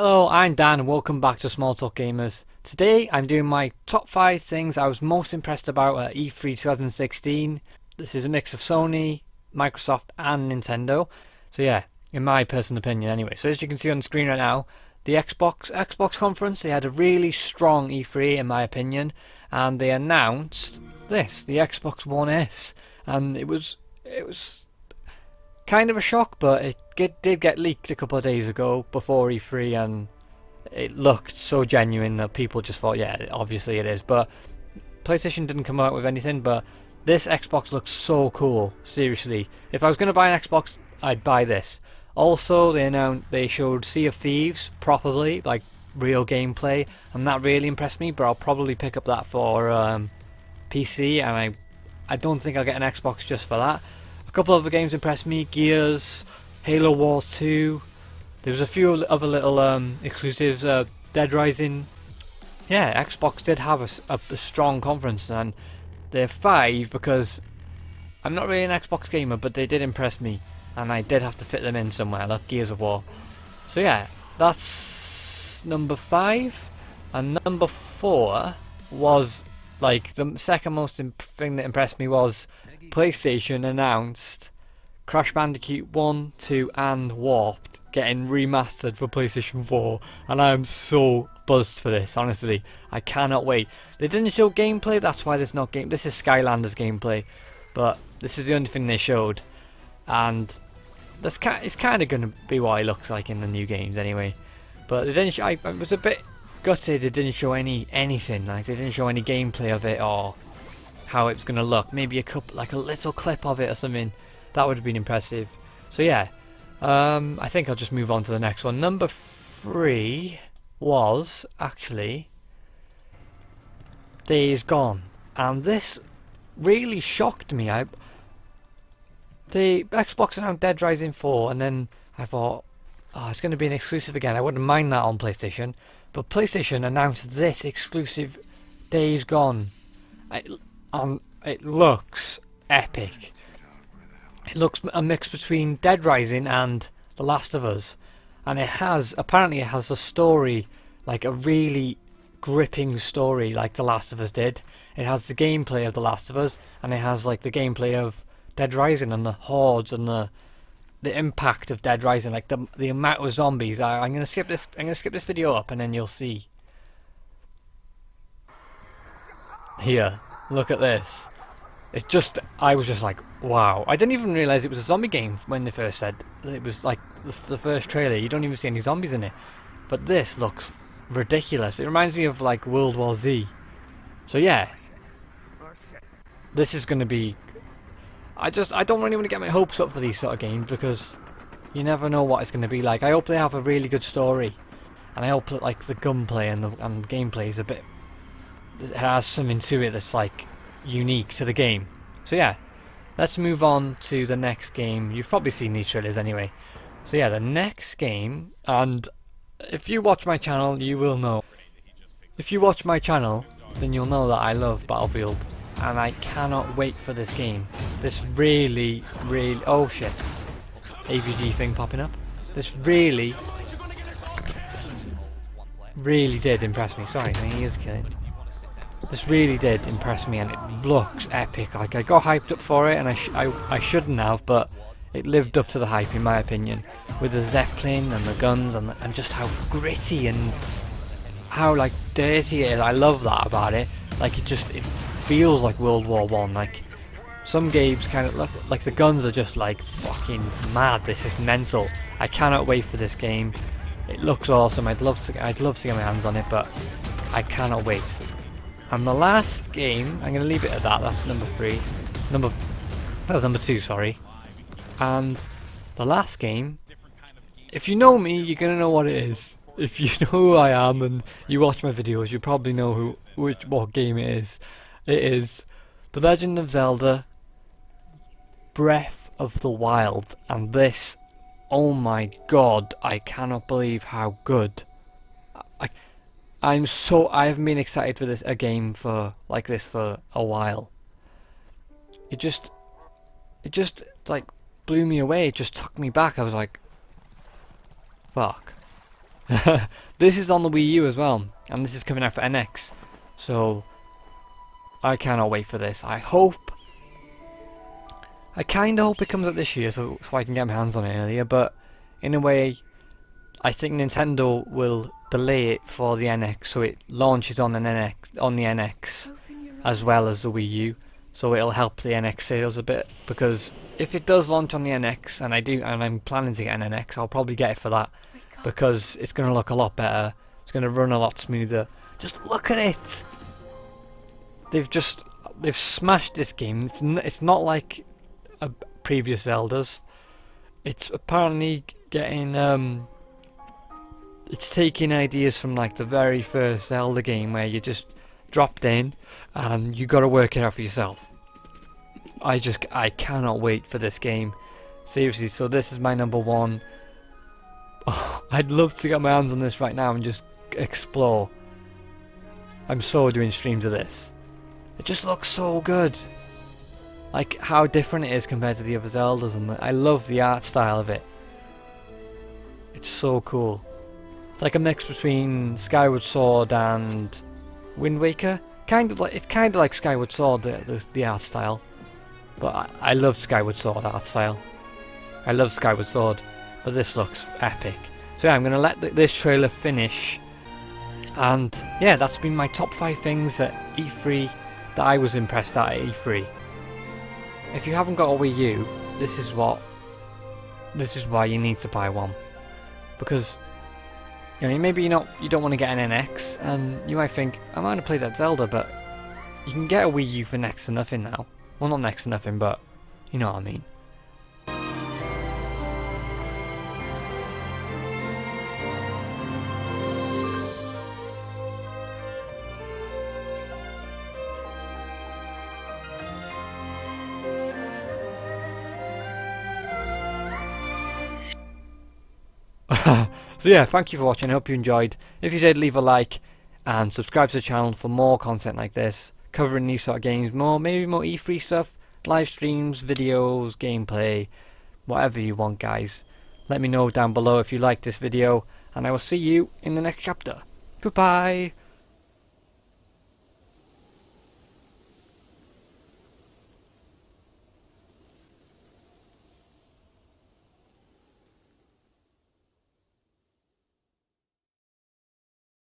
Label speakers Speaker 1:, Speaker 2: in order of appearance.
Speaker 1: Hello, I'm Dan and welcome back to SmallTalkGamers. Today I'm doing my top 5 things I was most impressed about at E3 2016. This is a mix of Sony, Microsoft and Nintendo. So yeah, in my personal opinion anyway. So as you can see on the screen right now, the Xbox conference, they had a really strong E3 in my opinion, and they announced this, the Xbox One S. And it was kind of a shock, but it did get leaked a couple of days ago before E3, and it looked so genuine that people just thought, yeah, obviously it is. But PlayStation didn't come out with anything, but this Xbox looks so cool. Seriously, if I was going to buy an Xbox, I'd buy this. Also, they showed Sea of Thieves properly, like real gameplay, and that really impressed me. But I'll probably pick up that for PC, and I don't think I'll get an Xbox just for that. A couple of other games impressed me: Gears, Halo Wars 2. There was a few other little exclusives. Dead Rising. Yeah, Xbox did have a strong conference, and they're 5 because I'm not really an Xbox gamer, but they did impress me, and I did have to fit them in somewhere, like Gears of War. So yeah, that's number 5, and number 4 was like the second most thing that impressed me was PlayStation announced Crash Bandicoot 1, 2 and Warped getting remastered for PlayStation 4, and I am so buzzed for this, honestly. I cannot wait. They didn't show gameplay, that's why there's not game. This is Skylanders gameplay, but this is the only thing they showed, and it's kind of going to be what it looks like in the new games anyway. But they didn't I was a bit gutted they didn't show anything, like they didn't show any gameplay of it or how it's gonna look. Maybe like a little clip of it or something. That would have been impressive. So yeah, I think I'll just move on to the next one. Number 3 was actually Days Gone, and this really shocked me. The Xbox announced Dead Rising 4, and then I thought, oh, it's going to be an exclusive again. I wouldn't mind that on PlayStation, but PlayStation announced this exclusive Days Gone. It looks epic. It looks a mix between Dead Rising and The Last of Us, and apparently it has a story, like a really gripping story like The Last of Us did. It has the gameplay of The Last of Us, and it has like the gameplay of Dead Rising and the hordes and the impact of Dead Rising, like the amount of zombies. I'm gonna skip this video up, and then you'll see. Here, look at this. I was just like, wow. I didn't even realise it was a zombie game when they first said it was like the first trailer. You don't even see any zombies in it. But this looks ridiculous. It reminds me of like World War Z. So yeah, this is going to be... I don't really want to get my hopes up for these sort of games because you never know what it's going to be like. I hope they have a really good story, and I hope that like the gunplay and gameplay is it has something to it that's like unique to the game. So yeah, let's move on to the next game. You've probably seen these trailers anyway. So yeah, the next game, and if you watch my channel, you will know. If you watch my channel, then you'll know that I love Battlefield, and I cannot wait for this game. This really, oh shit, AVG thing popping up. This really did impress me. Sorry, my ears killing. This really did impress me, and it looks epic. Like I got hyped up for it, and I shouldn't have, but it lived up to the hype in my opinion. With the Zeppelin and the guns and just how gritty and how like dirty it is. I love that about it. Like it feels like World War One. Like some games kind of look like the guns are just like fucking mad. This is mental. I cannot wait for this game. It looks awesome. I'd love to get my hands on it, but I cannot wait. And the last game, I'm going to leave it at that. That's number 3. That was number 2, sorry. And the last game, if you know me, you're going to know what it is. If you know who I am and you watch my videos, you probably know what game it is. It is The Legend of Zelda Breath of the Wild. And this, oh my god, I cannot believe how good. I have been excited for a game like this for a while. It just like blew me away. It just took me back. I was like, fuck. This is on the Wii U as well, and this is coming out for NX. So I cannot wait for this. I kinda hope it comes out this year so I can get my hands on it earlier, but in a way I think Nintendo will delay it for the NX so it launches on the NX as well as the Wii U, so it'll help the NX sales a bit, because if it does launch on the NX, and I'm planning to get an NX, I'll probably get it for that, because it's going to look a lot better, it's going to run a lot smoother. Just look at it! They've smashed this game. It's not like previous Zeldas. It's apparently getting it's taking ideas from like the very first Zelda game where you just dropped in and you got to work it out for yourself. I cannot wait for this game. Seriously, so this is my number one. Oh, I'd love to get my hands on this right now and just explore. I'm so doing streams of this. It just looks so good. Like how different it is compared to the other Zeldas, and I love the art style of it. It's so cool. It's like a mix between Skyward Sword and Wind Waker. It's kind of like Skyward Sword, the art style. But I love Skyward Sword art style. I love Skyward Sword, but this looks epic. So yeah, I'm gonna let this trailer finish. And yeah, that's been my top 5 things at E3 that I was impressed at E3. If you haven't got a Wii U, this is why you need to buy one. Because maybe you don't want to get an NX, and you might think, I might want to play that Zelda, but you can get a Wii U for next to nothing now. Well, not next to nothing, but you know what I mean. So yeah, thank you for watching. I hope you enjoyed. If you did, leave a like and subscribe to the channel for more content like this, covering these sort of games, maybe more E3 stuff, live streams, videos, gameplay, whatever you want, guys. Let me know down below if you like this video, and I will see you in the next chapter. Goodbye.